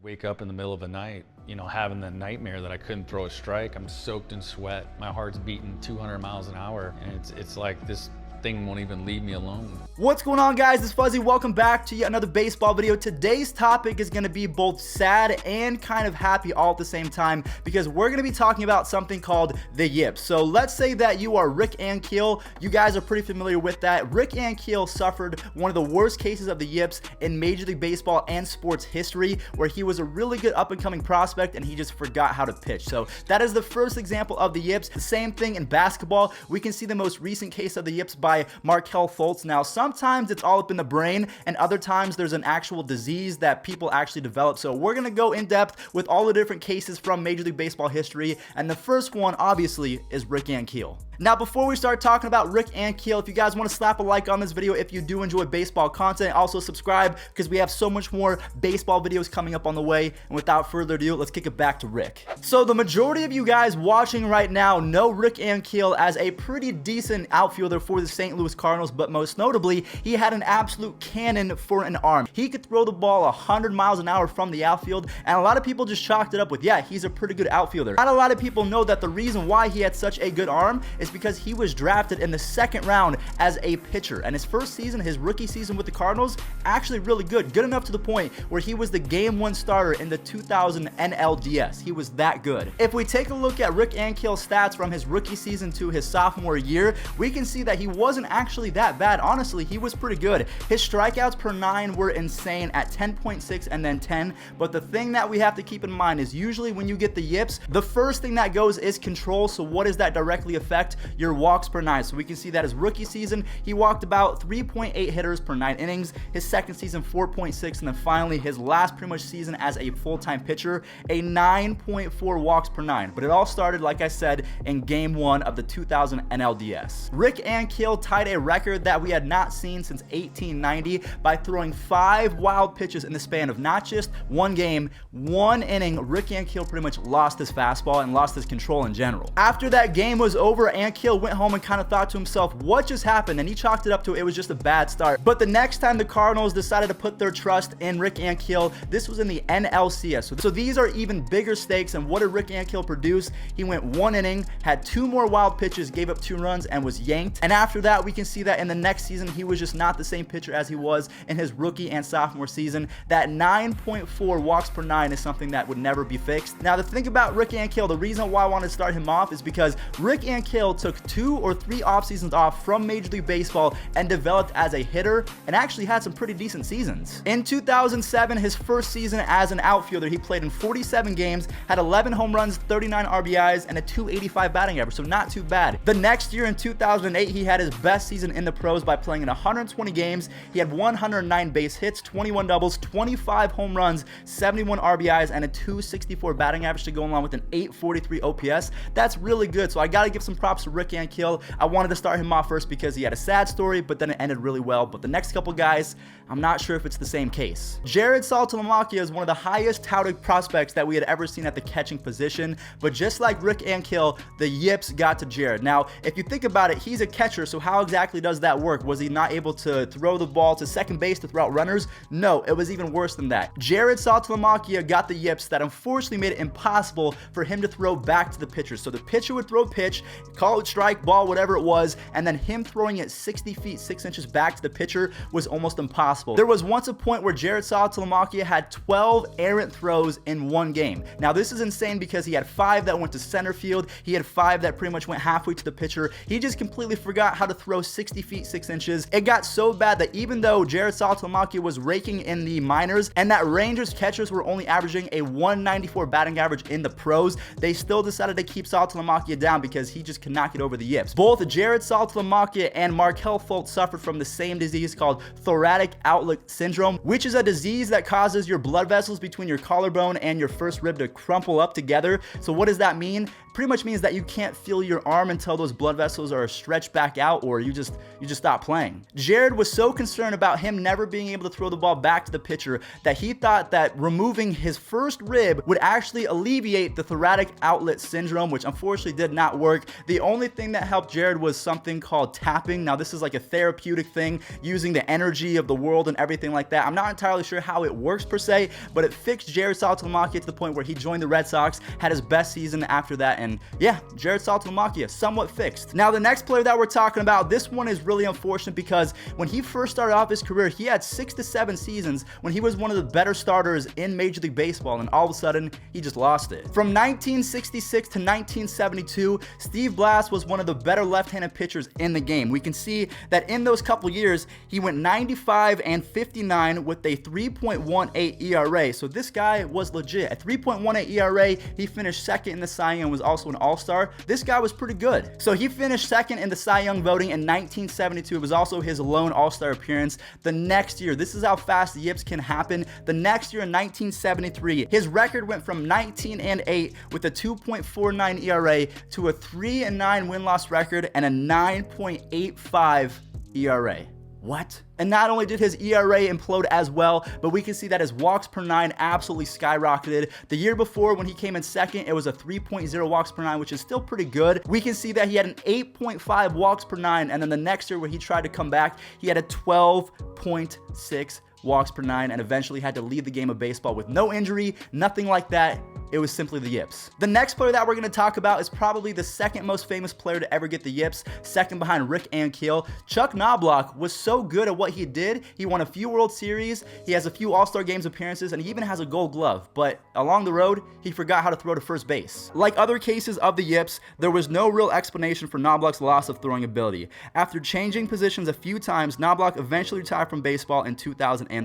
Wake up in the middle of the night, having the nightmare that I couldn't throw a strike. I'm soaked in sweat. My heart's beating 200 miles an hour. And it's like this thing won't even leave me alone. What's going on, guys? It's Fuzzy. Welcome back to yet another baseball video. Today's topic is going to be both sad and kind of happy all at the same time, because we're going to be talking about something called the Yips. So let's say that you are Rick Ankiel. You guys are pretty familiar with that. Rick Ankiel suffered one of the worst cases of the Yips in Major League Baseball and sports history, where he was a really good up-and-coming prospect and he just forgot how to pitch. So that is the first example of the Yips. The same thing in basketball. We can see the most recent case of the Yips by Markelle Fultz. Now, sometimes it's all up in the brain, and other times there's an actual disease that people actually develop. So we're going to go in depth with all the different cases from Major League Baseball history, and the first one, obviously, is Rick Ankiel. Now, before we start talking about Rick Ankiel, if you guys want to slap a like on this video if you do enjoy baseball content, also subscribe because we have so much more baseball videos coming up on the way. And without further ado, let's kick it back to Rick. So the majority of you guys watching right now know Rick Ankiel as a pretty decent outfielder for the St. Louis Cardinals, but most notably, he had an absolute cannon for an arm. He could throw the ball 100 miles an hour from the outfield, and a lot of people just chalked it up with, yeah, he's a pretty good outfielder. Not a lot of people know that the reason why he had such a good arm is because he was drafted in the second round as a pitcher, and his first season, his rookie season with the Cardinals, actually really good enough to the point where he was the game one starter in the 2000 NLDS. He was that good. If we take a look at Rick Ankiel's stats from his rookie season to his sophomore year, we can see that he wasn't actually that bad. Honestly, he was pretty good. His strikeouts per 9 were insane at 10.6 and then 10, but the thing that we have to keep in mind is usually when you get the Yips, the first thing that goes is control. So what does that directly affect? Your walks per 9. So we can see that his rookie season, he walked about 3.8 hitters per 9 innings. His second season, 4.6, and then finally his last pretty much season as a full-time pitcher, a 9.4 walks per 9. But it all started, like I said, in game 1 of the 2000 NLDS. Rick Ankiel tied a record that we had not seen since 1890 by throwing 5 wild pitches in the span of not just one game, one inning. Rick Ankiel pretty much lost his fastball and lost his control in general. After that game was over, Ankiel went home and kind of thought to himself, what just happened? And he chalked it up to it was just a bad start. But the next time the Cardinals decided to put their trust in Rick Ankiel, this was in the NLCS. So these are even bigger stakes. And what did Rick Ankiel produce? He went 1 inning, had 2 more wild pitches, gave up 2 runs, and was yanked. And after that, we can see that in the next season, he was just not the same pitcher as he was in his rookie and sophomore season. That 9.4 walks per 9 is something that would never be fixed. Now, the thing about Rick Ankiel, the reason why I wanted to start him off is because Rick Ankiel took 2 or 3 off seasons off from Major League Baseball and developed as a hitter and actually had some pretty decent seasons. In 2007, his first season as an outfielder, he played in 47 games, had 11 home runs, 39 RBIs, and a 285 batting average, so not too bad. The next year in 2008, he had his best season in the pros by playing in 120 games. He had 109 base hits, 21 doubles, 25 home runs, 71 RBIs, and a 264 batting average to go along with an 843 OPS. That's really good, so I gotta give some props to Rick Ankiel. I wanted to start him off first because he had a sad story, but then it ended really well. But the next couple guys, I'm not sure if it's the same case. Jared Saltalamacchia is one of the highest touted prospects that we had ever seen at the catching position, but just like Rick Ankiel, the Yips got to Jared. Now, if you think about it, he's a catcher, so how exactly does that work? Was he not able to throw the ball to second base to throw out runners? No, it was even worse than that. Jared Saltalamacchia got the Yips that unfortunately made it impossible for him to throw back to the pitcher. So the pitcher would throw a pitch, call it strike, ball, whatever it was, and then him throwing it 60 feet 6 inches back to the pitcher was almost impossible. There was once a point where Jared Saltalamacchia had 12 errant throws in one game. Now, this is insane because he had 5 that went to center field, he had 5 that pretty much went halfway to the pitcher. He just completely forgot how to throw 60 feet 6 inches. It got so bad that even though Jared Saltalamacchia was raking in the minors and that Rangers catchers were only averaging a 194 batting average in the pros, they still decided to keep Saltalamacchia down because he just could not get over the Yips. Both Jared Saltalamacchia and Markelle Fultz suffered from the same disease called thoracic outlet syndrome, which is a disease that causes your blood vessels between your collarbone and your first rib to crumple up together. So what does that mean? pretty much means that you can't feel your arm until those blood vessels are stretched back out, or you just stop playing. Jared was so concerned about him never being able to throw the ball back to the pitcher that he thought that removing his first rib would actually alleviate the thoracic outlet syndrome, which unfortunately did not work. The only thing that helped Jared was something called tapping. Now, this is like a therapeutic thing using the energy of the world and everything like that. I'm not entirely sure how it works per se, but it fixed Jared Saltalamacchia to the point where he joined the Red Sox, had his best season after that, and yeah, Jared Saltalamacchia somewhat fixed. Now, the next player that we're talking about, this one is really unfortunate because when he first started off his career, he had 6 to 7 seasons when he was one of the better starters in Major League Baseball, and all of a sudden, he just lost it. From 1966 to 1972, Steve Blass was one of the better left-handed pitchers in the game. We can see that in those couple years, he went 95 and 59 with a 3.18 ERA. So this guy was legit. At 3.18 ERA, he finished second in the Cy Young and was also an All-Star. This guy was pretty good. So he finished second in the Cy Young voting in 1972. It was also his lone All-Star appearance. The next year, this is how fast the Yips can happen. The next year in 1973, his record went from 19 and 8 with a 2.49 ERA to a 3 and 9 win-loss record and a 9.85 ERA. What? And not only did his ERA implode as well, but we can see that his walks per nine absolutely skyrocketed. The year before, when he came in second, it was a 3.0 walks per nine, which is still pretty good. We can see that he had an 8.5 walks per nine, and then the next year when he tried to come back, he had a 12.6 walks per nine, and eventually had to leave the game of baseball with no injury, nothing like that. It was simply the Yips. The next player that we're going to talk about is probably the second most famous player to ever get the Yips, second behind Rick Ankiel. Chuck Knobloch was so good at what he did. He won a few World Series, he has a few All-Star Games appearances, and he even has a Gold Glove. But along the road, he forgot how to throw to first base. Like other cases of the Yips, there was no real explanation for Knobloch's loss of throwing ability. After changing positions a few times, Knobloch eventually retired from baseball in 2003.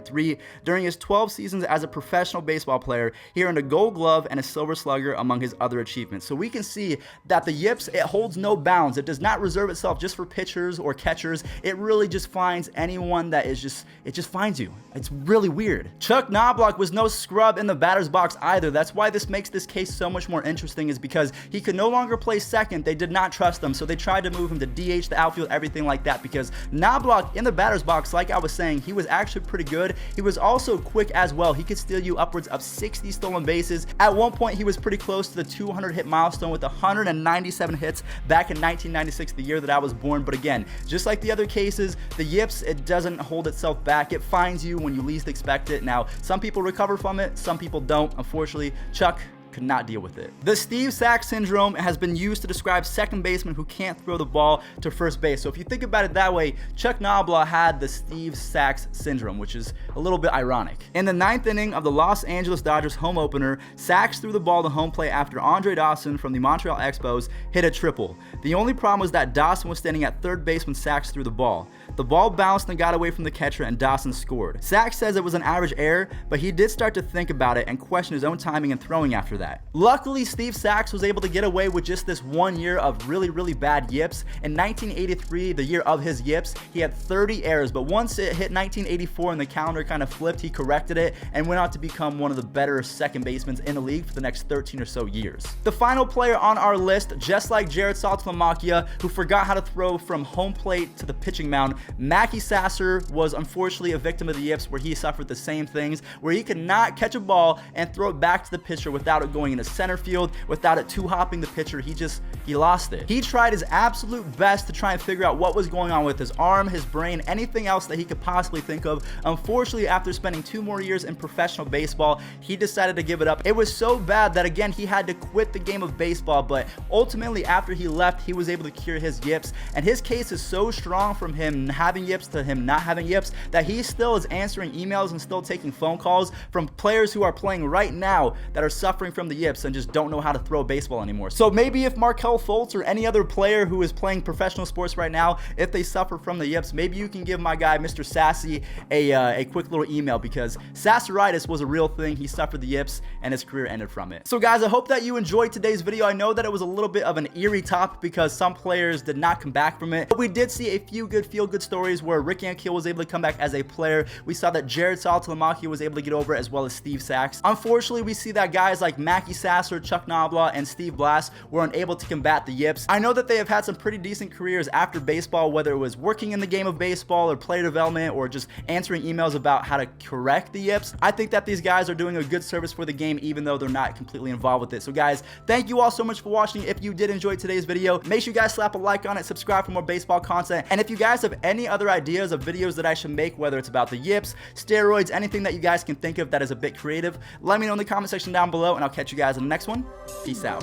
During his 12 seasons as a professional baseball player, he earned a Gold Glove and a Silver Slugger among his other achievements. So we can see that the Yips, it holds no bounds. It does not reserve itself just for pitchers or catchers. It really just finds anyone that is it just finds you. It's really weird. Chuck Knobloch was no scrub in the batter's box either. That's why this makes this case so much more interesting, is because he could no longer play second. They did not trust him, so they tried to move him to DH, the outfield, everything like that, because Knobloch in the batter's box, like I was saying, he was actually pretty good. He was also quick as well. He could steal you upwards of 60 stolen bases. At one point, he was pretty close to the 200 hit milestone with 197 hits back in 1996, the year that I was born. But again, just like the other cases, the Yips, it doesn't hold itself back. It finds you when you least expect it. Now, some people recover from it, some people don't. Unfortunately, Chuck could not deal with it. The Steve Sax syndrome has been used to describe second basemen who can't throw the ball to first base. So if you think about it that way, Chuck Knobloch had the Steve Sax syndrome, which is a little bit ironic. In the 9th inning of the Los Angeles Dodgers home opener, Sax threw the ball to home plate after Andre Dawson from the Montreal Expos hit a triple. The only problem was that Dawson was standing at third base when Sax threw the ball. The ball bounced and got away from the catcher, and Dawson scored. Sax says it was an average error, but he did start to think about it and question his own timing and throwing after that. Luckily, Steve Sax was able to get away with just this 1 year of really bad Yips. In 1983, the year of his Yips, he had 30 errors, but once it hit 1984 and the calendar kind of flipped, he corrected it and went on to become one of the better second basemen in the league for the next 13 or so years. The final player on our list, just like Jared Saltalamacchia, who forgot how to throw from home plate to the pitching mound, Mackey Sasser was unfortunately a victim of the Yips, where he suffered the same things, where he could not catch a ball and throw it back to the pitcher without it going into center field, without it two-hopping the pitcher. He lost it. He tried his absolute best to try and figure out what was going on with his arm, his brain, anything else that he could possibly think of. Unfortunately, after spending 2 more years in professional baseball, he decided to give it up. It was so bad that, again, he had to quit the game of baseball, but ultimately, after he left, he was able to cure his Yips, and his case is so strong from him having Yips to him not having Yips that he still is answering emails and still taking phone calls from players who are playing right now that are suffering from the Yips and just don't know how to throw a baseball anymore. So maybe if Markelle Fultz or any other player who is playing professional sports right now, if they suffer from the Yips, maybe you can give my guy Mr. Sassy a quick little email, because Sasseritis was a real thing. He suffered the Yips and his career ended from it. So guys, I hope that you enjoyed today's video. I know that it was a little bit of an eerie topic because some players did not come back from it, but we did see a few good feel-good stories where Rick Ankiel was able to come back as a player. We saw that Jared Saltalamacchia was able to get over it, as well as Steve Sax. Unfortunately, we see that guys like Mackey Sasser, Chuck Knobloch, and Steve Blass were unable to combat the yips. I know that they have had some pretty decent careers after baseball, whether it was working in the game of baseball or player development or just answering emails about how to correct the yips. I think that these guys are doing a good service for the game even though they're not completely involved with it. So guys, thank you all so much for watching. If you did enjoy today's video, make sure you guys slap a like on it, subscribe for more baseball content, and if you guys have any other ideas of videos that I should make, whether it's about the yips, steroids, anything that you guys can think of that is a bit creative, let me know in the comment section down below, and I'll catch you guys in the next one. Peace out.